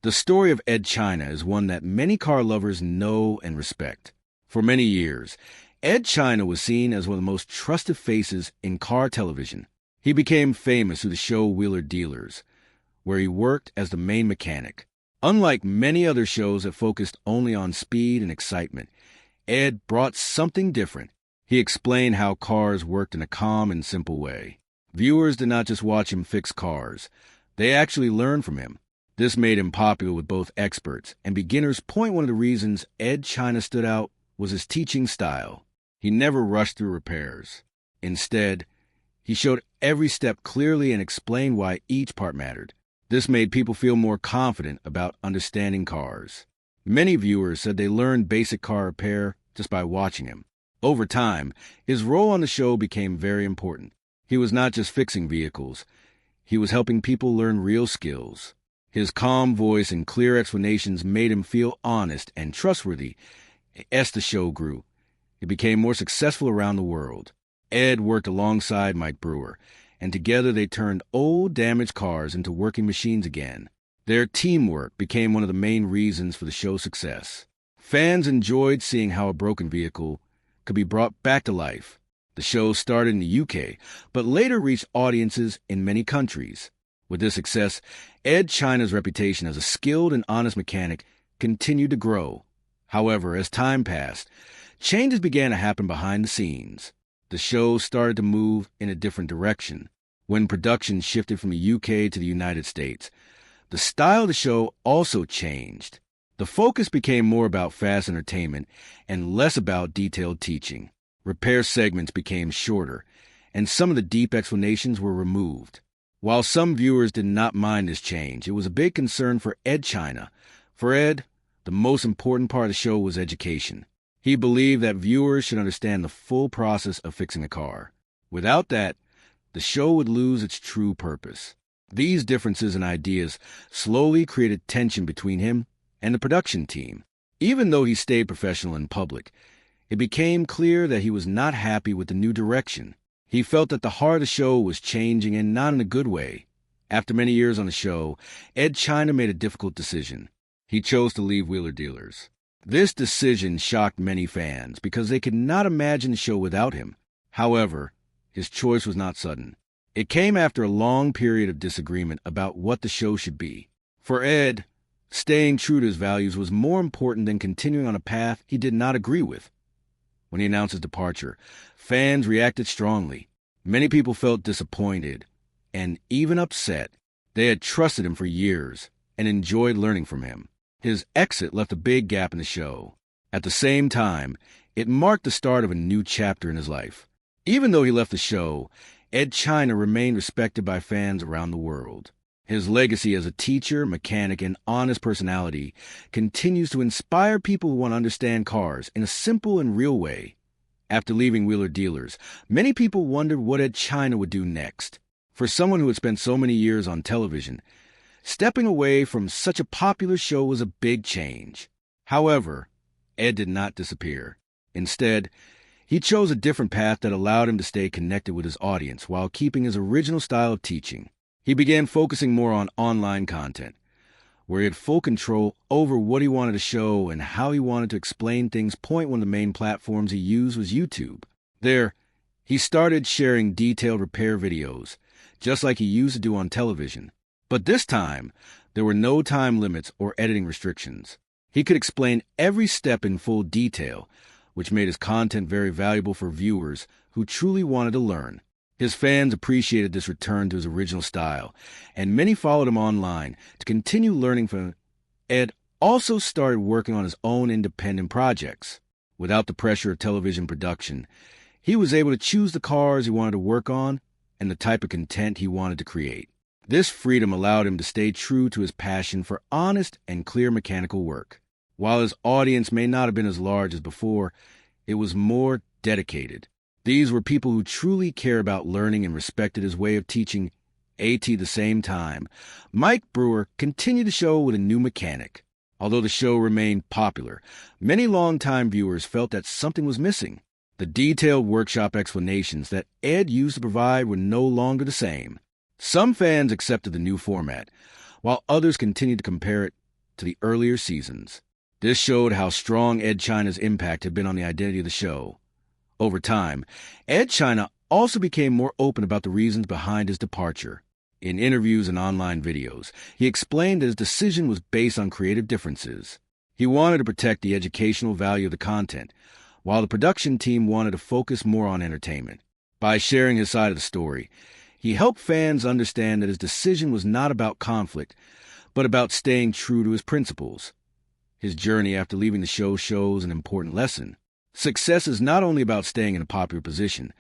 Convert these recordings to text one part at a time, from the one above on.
The story of Edd China is one that many car lovers know and respect. For many years, Edd China was seen as one of the most trusted faces in car television. He became famous through the show Wheeler Dealers, where he worked as the main mechanic. Unlike many other shows that focused only on speed and excitement, Edd brought something different. He explained how cars worked in a calm and simple way. Viewers did not just watch him fix cars. They actually learned from him. This made him popular with both experts and beginners. One of the reasons Edd China stood out was his teaching style. He never rushed through repairs. Instead, he showed every step clearly and explained why each part mattered. This made people feel more confident about understanding cars. Many viewers said they learned basic car repair just by watching him. Over time, his role on the show became very important. He was not just fixing vehicles. He was helping people learn real skills. His calm voice and clear explanations made him feel honest and trustworthy. As the show grew, it became more successful around the world. Edd worked alongside Mike Brewer, and together they turned old, damaged cars into working machines again. Their teamwork became one of the main reasons for the show's success. Fans enjoyed seeing how a broken vehicle could be brought back to life. The show started in the UK, but later reached audiences in many countries. With this success, Edd China's reputation as a skilled and honest mechanic continued to grow. However, as time passed, changes began to happen behind the scenes. The show started to move in a different direction. When production shifted from the UK to the United States, the style of the show also changed. The focus became more about fast entertainment and less about detailed teaching. Repair segments became shorter, and some of the deep explanations were removed. While some viewers did not mind this change, it was a big concern for Edd China. For Edd, the most important part of the show was education. He believed that viewers should understand the full process of fixing a car. Without that, the show would lose its true purpose. These differences in ideas slowly created tension between him and the production team. Even though he stayed professional in public, it became clear that he was not happy with the new direction. He felt that the heart of the show was changing and not in a good way. After many years on the show, Edd China made a difficult decision. He chose to leave Wheeler Dealers. This decision shocked many fans because they could not imagine the show without him. However, his choice was not sudden. It came after a long period of disagreement about what the show should be. For Edd, staying true to his values was more important than continuing on a path he did not agree with. When he announced his departure, fans reacted strongly. Many people felt disappointed and even upset. They had trusted him for years and enjoyed learning from him. His exit left a big gap in the show. At the same time, it marked the start of a new chapter in his life. Even though he left the show, Edd China remained respected by fans around the world. His legacy as a teacher, mechanic, and honest personality continues to inspire people who want to understand cars in a simple and real way. After leaving Wheeler Dealers, many people wondered what Edd China would do next. For someone who had spent so many years on television, stepping away from such a popular show was a big change. However, Edd did not disappear. Instead, he chose a different path that allowed him to stay connected with his audience while keeping his original style of teaching. He began focusing more on online content, where he had full control over what he wanted to show and how he wanted to explain things. One of the main platforms he used was YouTube. There, he started sharing detailed repair videos, just like he used to do on television. But this time, there were no time limits or editing restrictions. He could explain every step in full detail, which made his content very valuable for viewers who truly wanted to learn. His fans appreciated this return to his original style, and many followed him online to continue learning from him. Edd also started working on his own independent projects. Without the pressure of television production, he was able to choose the cars he wanted to work on and the type of content he wanted to create. This freedom allowed him to stay true to his passion for honest and clear mechanical work. While his audience may not have been as large as before, it was more dedicated. These were people who truly care about learning and respected his way of teaching. At the same time, Mike Brewer continued the show with a new mechanic. Although the show remained popular, many longtime viewers felt that something was missing. The detailed workshop explanations that Edd used to provide were no longer the same. Some fans accepted the new format, while others continued to compare it to the earlier seasons. This showed how strong Edd China's impact had been on the identity of the show. Over time, Edd China also became more open about the reasons behind his departure. In interviews and online videos, he explained that his decision was based on creative differences. He wanted to protect the educational value of the content, while the production team wanted to focus more on entertainment. By sharing his side of the story, he helped fans understand that his decision was not about conflict, but about staying true to his principles. His journey after leaving the show shows an important lesson. Success is not only about staying in a popular position,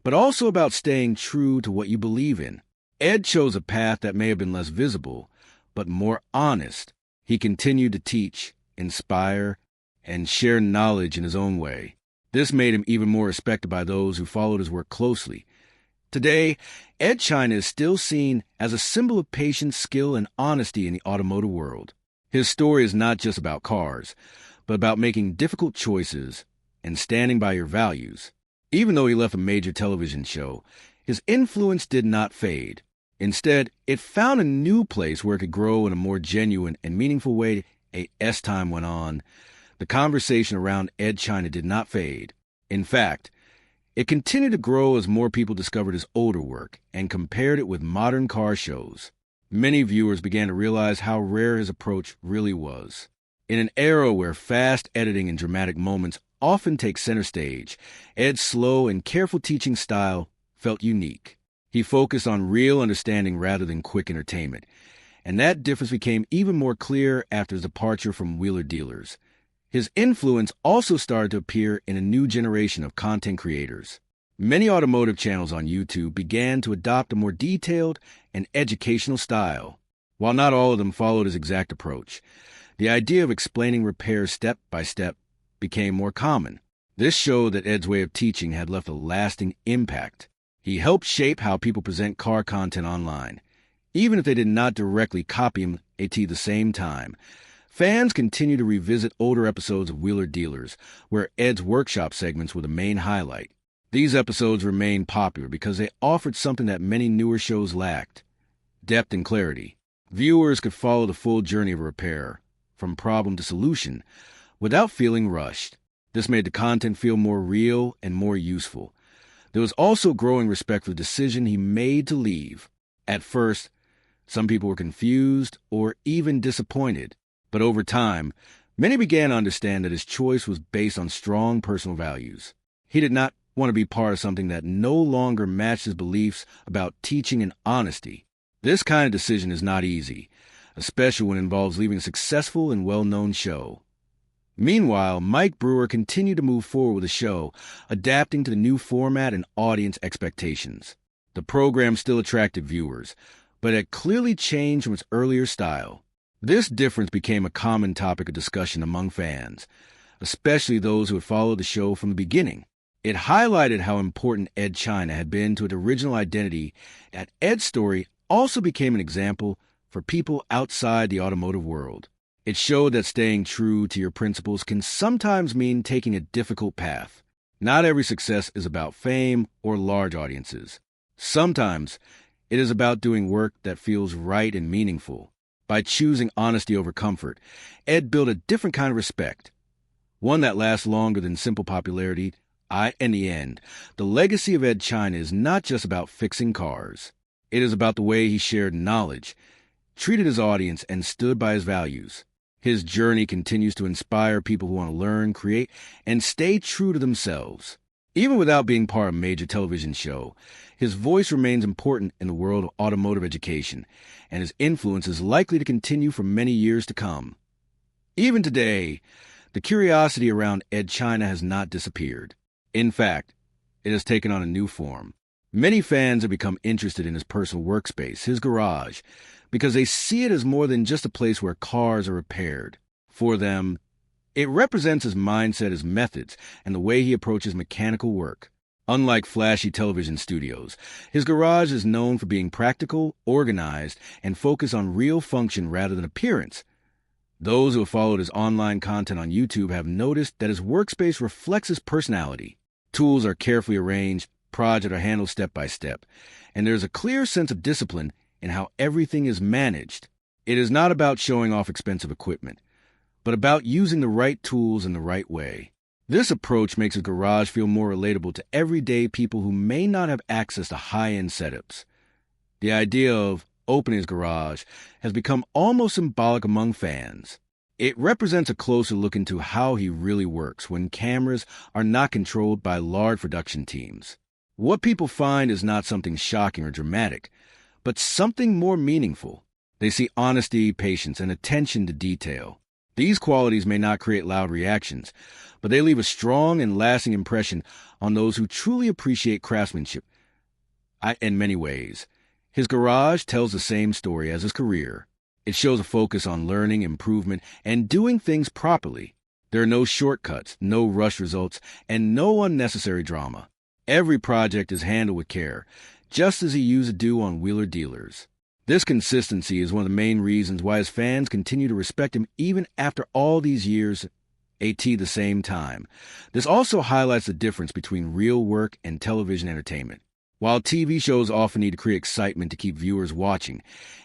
but also about staying true to what you believe in. Edd chose a path that may have been less visible, but more honest. He continued to teach, inspire, and share knowledge in his own way. This made him even more respected by those who followed his work closely. Today, Edd China is still seen as a symbol of patience, skill, and honesty in the automotive world. His story is not just about cars, but about making difficult choices and standing by your values. Even though he left a major television show, his influence did not fade. Instead, it found a new place where it could grow in a more genuine and meaningful way. As time went on, the conversation around Edd China did not fade. In fact, it continued to grow as more people discovered his older work and compared it with modern car shows. Many viewers began to realize how rare his approach really was. In an era where fast editing and dramatic moments often take center stage, Edd's slow and careful teaching style felt unique. He focused on real understanding rather than quick entertainment, and that difference became even more clear after his departure from Wheeler Dealers. His influence also started to appear in a new generation of content creators. Many automotive channels on YouTube began to adopt a more detailed and educational style. While not all of them followed his exact approach, the idea of explaining repairs step by step became more common. This showed that Edd's way of teaching had left a lasting impact. He helped shape how people present car content online. Even if they did not directly copy him at the same time, fans continue to revisit older episodes of Wheeler Dealers, where Edd's workshop segments were the main highlight. These episodes remained popular because they offered something that many newer shows lacked: depth and clarity. Viewers could follow the full journey of a repair, from problem to solution, without feeling rushed. This made the content feel more real and more useful. There was also growing respect for the decision he made to leave. At first, some people were confused or even disappointed. But over time, many began to understand that his choice was based on strong personal values. He did not want to be part of something that no longer matched his beliefs about teaching and honesty. This kind of decision is not easy, especially when it involves leaving a successful and well-known show. Meanwhile, Mike Brewer continued to move forward with the show, adapting to the new format and audience expectations. The program still attracted viewers, but it clearly changed from its earlier style. This difference became a common topic of discussion among fans, especially those who had followed the show from the beginning. It highlighted how important Edd China had been to its original identity, and Edd's story also became an example for people outside the automotive world. It showed that staying true to your principles can sometimes mean taking a difficult path. Not every success is about fame or large audiences. Sometimes it is about doing work that feels right and meaningful. By choosing honesty over comfort, Edd built a different kind of respect, one that lasts longer than simple popularity. In the end, the legacy of Edd China is not just about fixing cars. It is about the way he shared knowledge, treated his audience, and stood by his values. His journey continues to inspire people who want to learn, create, and stay true to themselves. Even without being part of a major television show, his voice remains important in the world of automotive education, and his influence is likely to continue for many years to come. Even today, the curiosity around Edd China has not disappeared. In fact, it has taken on a new form. Many fans have become interested in his personal workspace, his garage, because they see it as more than just a place where cars are repaired. For them, it represents his mindset, his methods, and the way he approaches mechanical work. Unlike flashy television studios, his garage is known for being practical, organized, and focused on real function rather than appearance. Those who have followed his online content on YouTube have noticed that his workspace reflects his personality. Tools are carefully arranged, projects are handled step by step, and there's a clear sense of discipline in how everything is managed. It is not about showing off expensive equipment, but about using the right tools in the right way. This approach makes a garage feel more relatable to everyday people who may not have access to high-end setups. The idea of opening his garage has become almost symbolic among fans. It represents a closer look into how he really works when cameras are not controlled by large production teams. What people find is not something shocking or dramatic, but something more meaningful. They see honesty, patience, and attention to detail. These qualities may not create loud reactions, but they leave a strong and lasting impression on those who truly appreciate craftsmanship. In many ways, his garage tells the same story as his career. It shows a focus on learning, improvement, and doing things properly. There are no shortcuts, no rushed results, and no unnecessary drama. Every project is handled with care, just as he used to do on Wheeler Dealers. This consistency is one of the main reasons why his fans continue to respect him even after all these years at the same time. This also highlights the difference between real work and television entertainment. While TV shows often need to create excitement to keep viewers watching,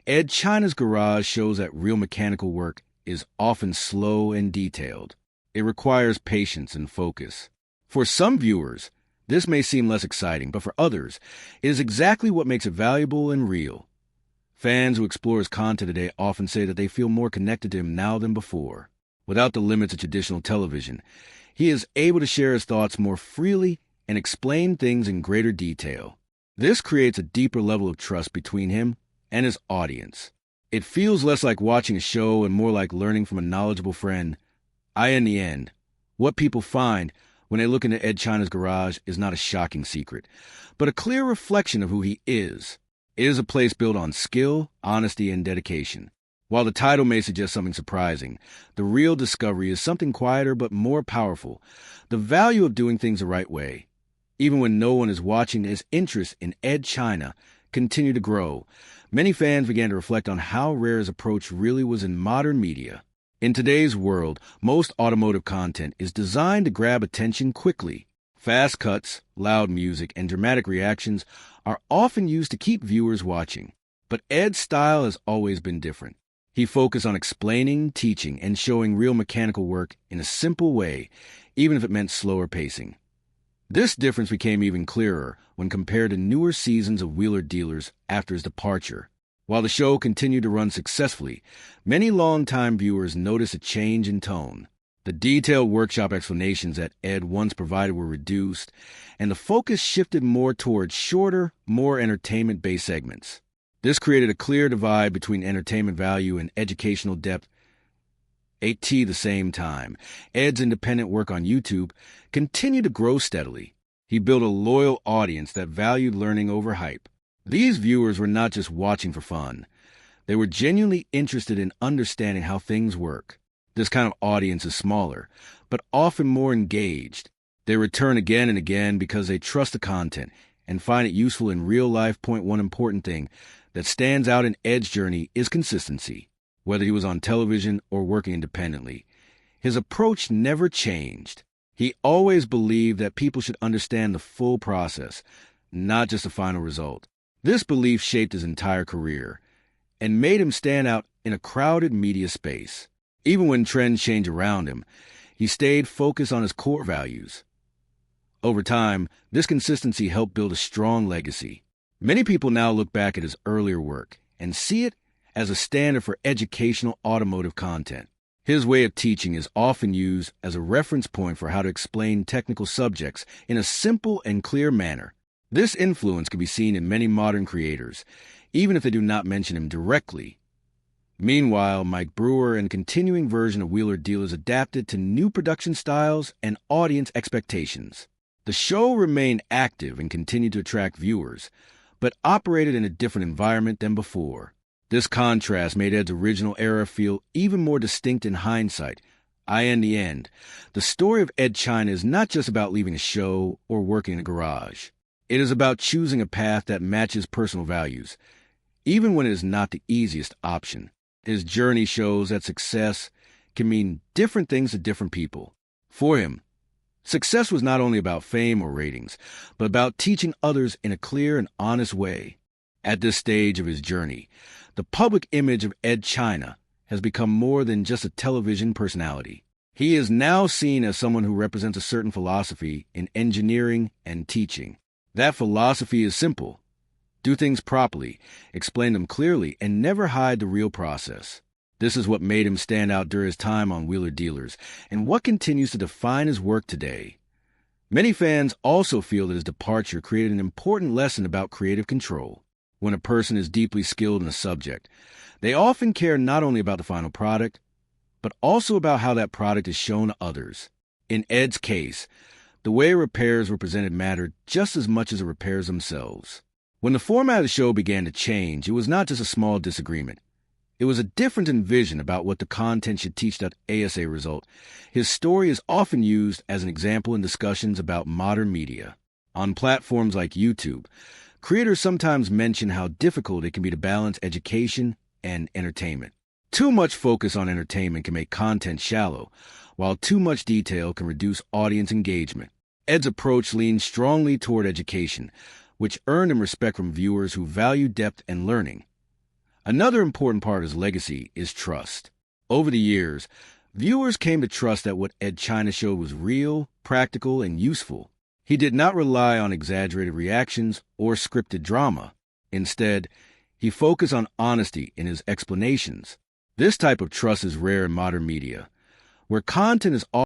Edd China's garage shows that real mechanical work is often slow and detailed. It requires patience and focus. For some viewers, this may seem less exciting, but for others, it is exactly what makes it valuable and real. Fans who explore his content today often say that they feel more connected to him now than before. Without the limits of traditional television, he is able to share his thoughts more freely and explain things in greater detail. This creates a deeper level of trust between him and his audience. It feels less like watching a show and more like learning from a knowledgeable friend. In the end, what people find when they look into Edd China's garage is not a shocking secret, but a clear reflection of who he is. It is a place built on skill, honesty, and dedication. While the title may suggest something surprising, the real discovery is something quieter but more powerful: the value of doing things the right way. Even when no one is watching, his interest in Edd China continued to grow. Many fans began to reflect on how rare his approach really was in modern media. In today's world, most automotive content is designed to grab attention quickly. Fast cuts, loud music, and dramatic reactions are often used to keep viewers watching. But Edd's style has always been different. He focused on explaining, teaching, and showing real mechanical work in a simple way, even if it meant slower pacing. This difference became even clearer when compared to newer seasons of Wheeler Dealers after his departure. While the show continued to run successfully, many longtime viewers noticed a change in tone. The detailed workshop explanations that Edd once provided were reduced, and the focus shifted more towards shorter, more entertainment-based segments. This created a clear divide between entertainment value and educational depth. At the same time, Edd's independent work on YouTube continued to grow steadily. He built a loyal audience that valued learning over hype. These viewers were not just watching for fun. They were genuinely interested in understanding how things work. This kind of audience is smaller, but often more engaged. They return again and again because they trust the content and find it useful in real life. One important thing that stands out in Edd's journey is consistency. Whether he was on television or working independently, his approach never changed. He always believed that people should understand the full process, not just the final result. This belief shaped his entire career and made him stand out in a crowded media space. Even when trends changed around him, he stayed focused on his core values. Over time, this consistency helped build a strong legacy. Many people now look back at his earlier work and see it as a standard for educational automotive content. His way of teaching is often used as a reference point for how to explain technical subjects in a simple and clear manner. This influence can be seen in many modern creators, even if they do not mention him directly. Meanwhile, Mike Brewer and continuing version of Wheeler Dealers adapted to new production styles and audience expectations. The show remained active and continued to attract viewers, but operated in a different environment than before. This contrast made Edd's original era feel even more distinct in hindsight. In the end, the story of Edd China is not just about leaving a show or working in a garage. It is about choosing a path that matches personal values, even when it is not the easiest option. His journey shows that success can mean different things to different people. For him, success was not only about fame or ratings, but about teaching others in a clear and honest way. At this stage of his journey, the public image of Edd China has become more than just a television personality. He is now seen as someone who represents a certain philosophy in engineering and teaching. That philosophy is simple: do things properly, explain them clearly, and never hide the real process. This is what made him stand out during his time on Wheeler Dealers, and what continues to define his work today. Many fans also feel that his departure created an important lesson about creative control. When a person is deeply skilled in a subject, they often care not only about the final product, but also about how that product is shown to others. In Edd's case, the way repairs were presented mattered just as much as the repairs themselves. When the format of the show began to change, it was not just a small disagreement. It was a difference in vision about what the content should teach that ASA result. His story is often used as an example in discussions about modern media. On platforms like YouTube, creators sometimes mention how difficult it can be to balance education and entertainment. Too much focus on entertainment can make content shallow, while too much detail can reduce audience engagement. Edd's approach leans strongly toward education, which earned him respect from viewers who value depth and learning. Another important part of his legacy is trust. Over the years, viewers came to trust that what Edd China showed was real, practical, and useful. He did not rely on exaggerated reactions or scripted drama. Instead, he focused on honesty in his explanations. This type of trust is rare in modern media, where content is